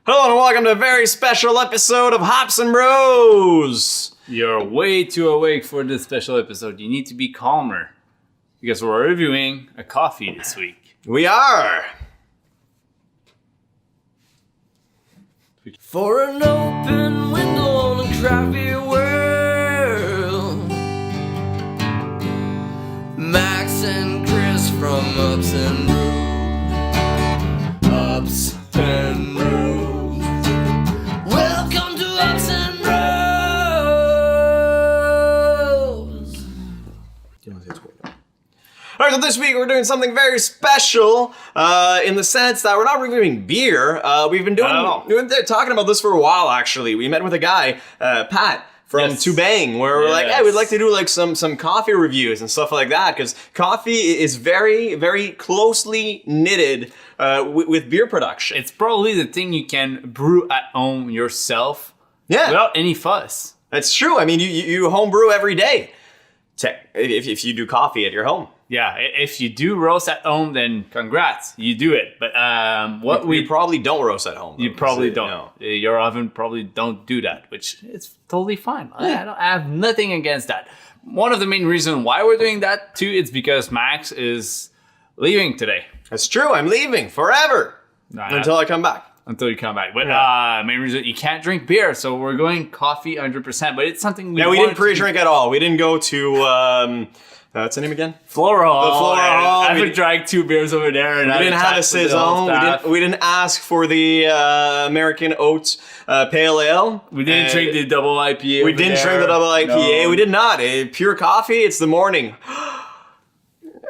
Hello and welcome to a very special episode of Hops and Bros. You're way too awake for this special episode. You need to be calmer because we're reviewing a coffee this week. We are. For an open window on a crafty world, Max and Chris from Ups and Brews. Ups and Brews. Welcome to Ups and Brews. Alright, so this week we're doing something very special in the sense that we're not reviewing beer. We've been talking about this for a while, actually. We met with a guy, Pat, from Tubang, where we're like, hey, we'd like to do like some coffee reviews and stuff like that, because coffee is very, very closely knitted with beer production. It's probably the thing you can brew at home yourself without any fuss. That's true. I mean, you home brew every day if you do coffee at your home. Yeah, if you do roast at home, then congrats, you do it. But we probably don't roast at home. You probably don't. No. Your oven probably don't do that, which is totally fine. I have nothing against that. One of the main reasons why we're doing that too is because Max is leaving today. That's true. I'm leaving forever until I come back. Until you come back. But main reason, you can't drink beer, so we're going coffee 100%. But it's something we didn't pre-drink at all. We didn't go to... what's the name again? Flora Hall. The Flora Hall. I haven't drank 2 beers over there. And we didn't have a saison. We didn't ask for the American Oats Pale Ale. We didn't drink the double IPA. We didn't drink the double IPA. No. We did not. Pure coffee. It's the morning.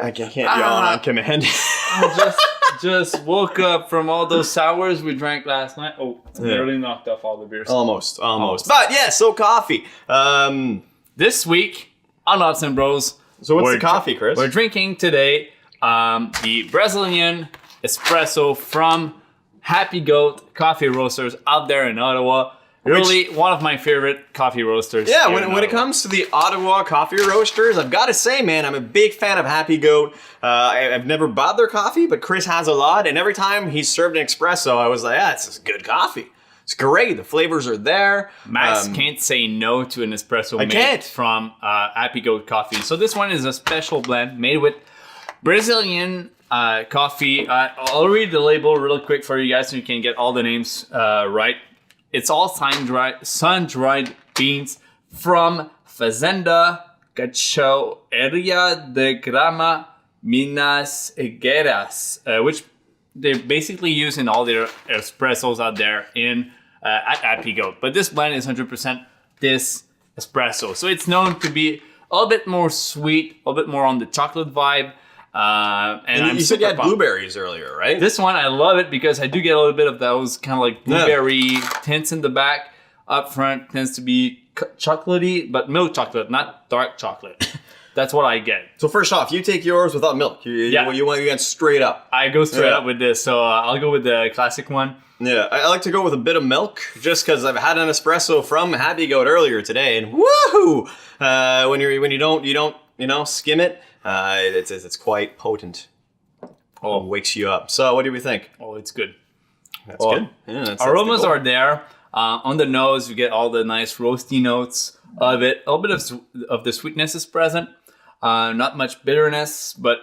I can't yawn on command. I just woke up from all those sours we drank last night. Oh, barely knocked off all the beers. Almost. But yeah, so coffee. This week on Hops and Bros. So what's the coffee, Chris? We're drinking today the Brazilian Espresso from Happy Goat Coffee Roasters out there in Ottawa. Really one of my favorite coffee roasters. Yeah, when it comes to the Ottawa coffee roasters, I've got to say, man, I'm a big fan of Happy Goat. I've never bought their coffee, but Chris has a lot. And every time he's served an espresso, I was like, it's just good coffee. It's great. The flavors are there. Max can't say no to an espresso made from Happy Goat coffee. So this one is a special blend made with Brazilian coffee. I'll read the label real quick for you guys so you can get all the names right. It's all sun-dried beans from Fazenda Cachoeira de Grama, Minas Gerais, which they basically use in all their espressos out there at Happy Goat. But this blend is 100% this espresso. So it's known to be a little bit more sweet, a little bit more on the chocolate vibe. And you said you had blueberries earlier, right? This one, I love it because I do get a little bit of those kind of like blueberry tints in the back. Up front tends to be chocolatey, but milk chocolate, not dark chocolate. That's what I get. So first off, you take yours without milk. You went straight up. I go straight up with this, so I'll go with the classic one. Yeah, I like to go with a bit of milk just because I've had an espresso from Happy Goat earlier today, and woohoo! When you don't skim it, it's quite potent. Oh, it wakes you up. So what do we think? Oh, it's good. That's good. Yeah, aromas are there. On the nose, you get all the nice roasty notes of it. A little bit of the sweetness is present. Not much bitterness, but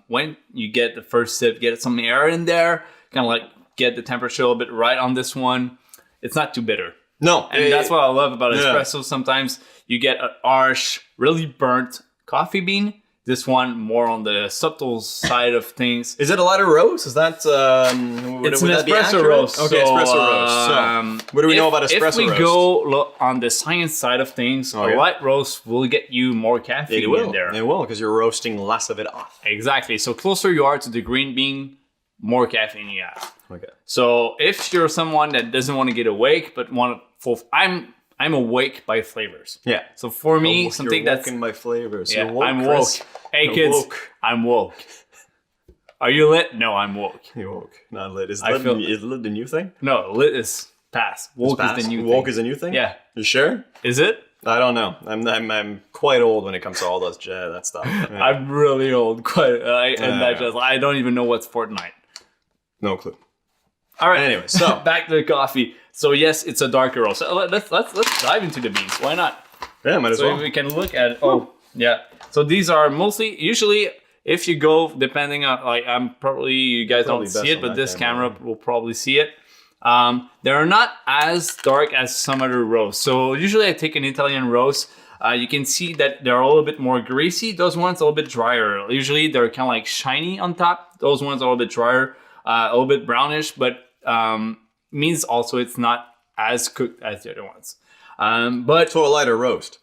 when you get the first sip, get some air in there, kind of like get the temperature a little bit right on this one. It's not too bitter. No. And that's what I love about espresso. Sometimes you get an harsh, really burnt coffee bean. This one more on the subtle side of things. Is it a lighter roast? Is that it's an espresso roast? Okay, espresso roast. So, what do we know about espresso roast? If we go on the science side of things, a light roast will get you more caffeine in there. It will, because you're roasting less of it off. Exactly. So closer you are to the green bean, more caffeine you have. Okay. So if you're someone that doesn't want to get awake, but I'm awake by flavors. Yeah. So for me, something that's... You're woken by flavors. Yeah, you're woke, I'm Chris. woke. Hey, kids, woke. I'm woke. Are you lit? No, I'm woke. You're woke. Not lit. Is lit the new thing? No, lit is past. Woke is the new thing. Woke is a new thing? Yeah. You sure? Is it? I don't know. I'm quite old when it comes to all that stuff. Yeah. I'm really old. I don't even know what's Fortnite. No clue. All right. Anyway, so back to the coffee. So yes, it's a darker roast. So let's dive into the beans. Why not? yeah, might as So well. we can look at. Oh, yeah. So these are usually. If you go, depending on, like, you guys Probably don't best see it, on but that this camera. camera will probably see it. They're not as dark as some other roasts. So usually I take an Italian roast. You can see that they're a little bit more greasy. Those ones are a little bit drier. Usually they're kind of like shiny on top. Those ones are a little bit drier, a little bit brownish, but means also it's not as cooked as the other ones. But So a lighter roast.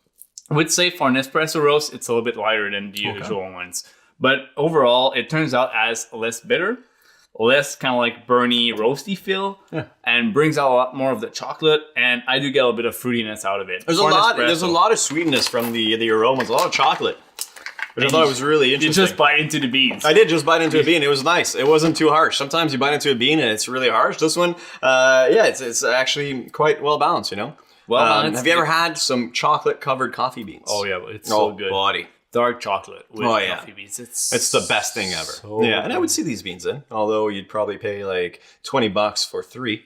I would say for an espresso roast, it's a little bit lighter than the usual ones. But overall, it turns out as less bitter, less kind of like burny, roasty feel, and brings out a lot more of the chocolate. And I do get a little bit of fruitiness out of it. There's a lot of sweetness from the aromas, a lot of chocolate. Which I thought was really interesting. You just bite into the beans. I did just bite into a bean. It was nice. It wasn't too harsh. Sometimes you bite into a bean and it's really harsh. This one, it's actually quite well balanced, you know? Well, have you ever had some chocolate covered coffee beans? Oh yeah, it's so good. Buddy. Dark chocolate with coffee beans. It's the best thing ever. So yeah, and I would see these beans in, although you'd probably pay like $20 for 3.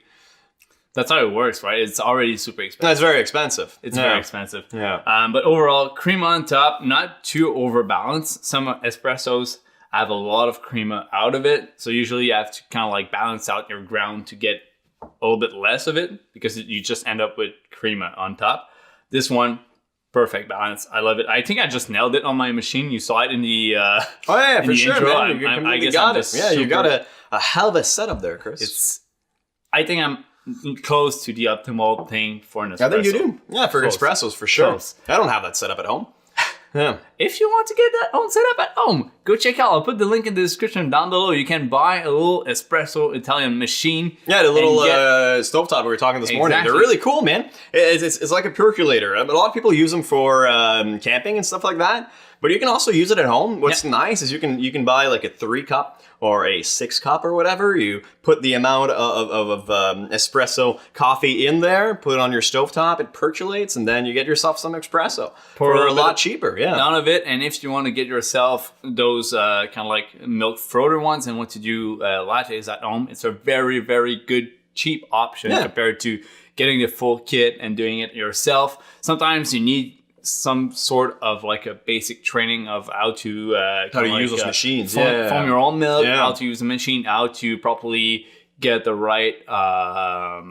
That's how it works, right? It's already super expensive. That's very expensive. It's very expensive. Yeah. But overall, cream on top, not too overbalanced. Some espressos have a lot of cream out of it. So usually you have to kind of like balance out your ground to get a little bit less of it because you just end up with cream on top. This one, perfect balance. I love it. I think I just nailed it on my machine. You saw it in the for sure, intro. man. You completely got it. Yeah, you got a hell of a setup there, Chris. I think I'm close to the optimal thing for an espresso. I think you do. Yeah, for espressos, for sure. Close. I don't have that set up at home. Yeah. If you want to get that own setup at home, go check out. I'll put the link in the description down below. You can buy a little espresso Italian machine. Yeah, the little stovetop we were talking this morning. They're really cool, man. It's like a percolator. A lot of people use them for camping and stuff like that. But you can also use it at home. What's nice is you can buy like a 3-cup or a 6-cup or whatever. You put the amount of espresso coffee in there, put it on your stovetop, it percolates, and then you get yourself some espresso for a lot cheaper. Yeah, none of it. And if you want to get yourself those kind of like milk frother ones and want to do lattes at home, it's a very, very good cheap option compared to getting the full kit and doing it yourself. Sometimes you need some sort of like a basic training of how to use those machines, foam your own milk, how to use a machine, how to properly get the right I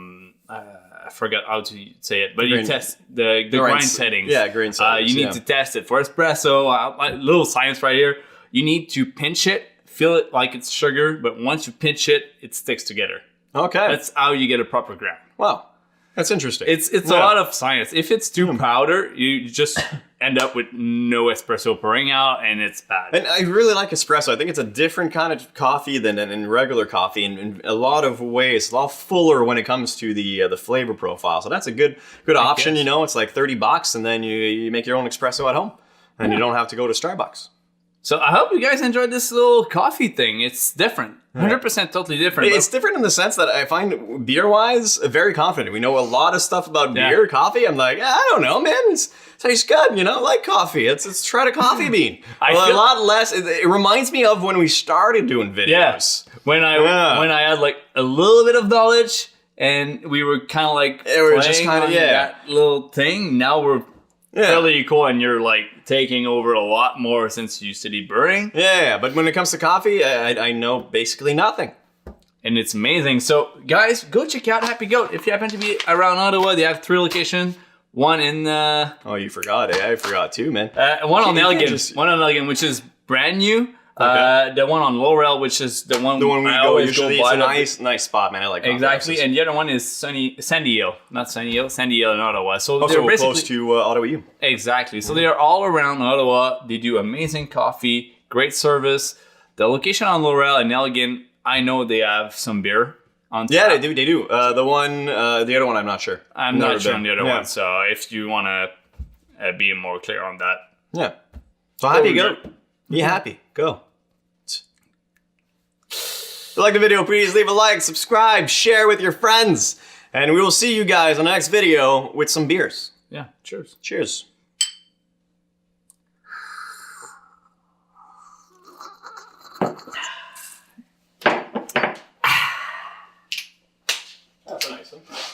forgot how to say it, but you test the grind settings. Yeah, grind settings. You need to test it for espresso. Little science right here. You need to pinch it, feel it like it's sugar, but once you pinch it, it sticks together. Okay, that's how you get a proper ground. Wow. That's interesting. It's a lot of science. If it's too powder, you just end up with no espresso pouring out, and it's bad. And I really like espresso. I think it's a different kind of coffee than in regular coffee, in a lot of ways, a lot fuller when it comes to the flavor profile. So that's a good option. You know, it's like $30, and then you make your own espresso at home, and you don't have to go to Starbucks. So I hope you guys enjoyed this little coffee thing. It's different. 100% totally different. It's different in the sense that I find beer-wise, very confident. We know a lot of stuff about beer, coffee. I'm like, I don't know, man. It tastes good, you know, like coffee. Let's try the coffee bean. A lot less. It reminds me of when we started doing videos. Yes. When I had like a little bit of knowledge and we were kind of like that little thing. Now we're fairly cool, and you're like taking over a lot more since you studied brewing. Yeah, but when it comes to coffee, I know basically nothing. And it's amazing. So guys, go check out Happy Goat. If you happen to be around Ottawa, they have 3 locations. One in oh, you forgot it. I forgot too, man. One on Elgin, which is brand new. Okay. The one on Laurel, which is the one we go usually. It's a nice spot, man. I like exactly. And the other one is Sandy Hill in Ottawa. So also they're basically close to Ottawa U. Exactly. So they are all around Ottawa. They do amazing coffee, great service. The location on Laurel and Elgin, I know they have some beer on tap. Yeah, they do. They do. The other one, I'm not sure. I'm not sure on the other one. So if you want to be more clear on that, So Happy Goat. Be happy. Go. If you like the video, please leave a like, subscribe, share with your friends. And we will see you guys on the next video with some beers. Yeah, cheers. Cheers. That's a nice one.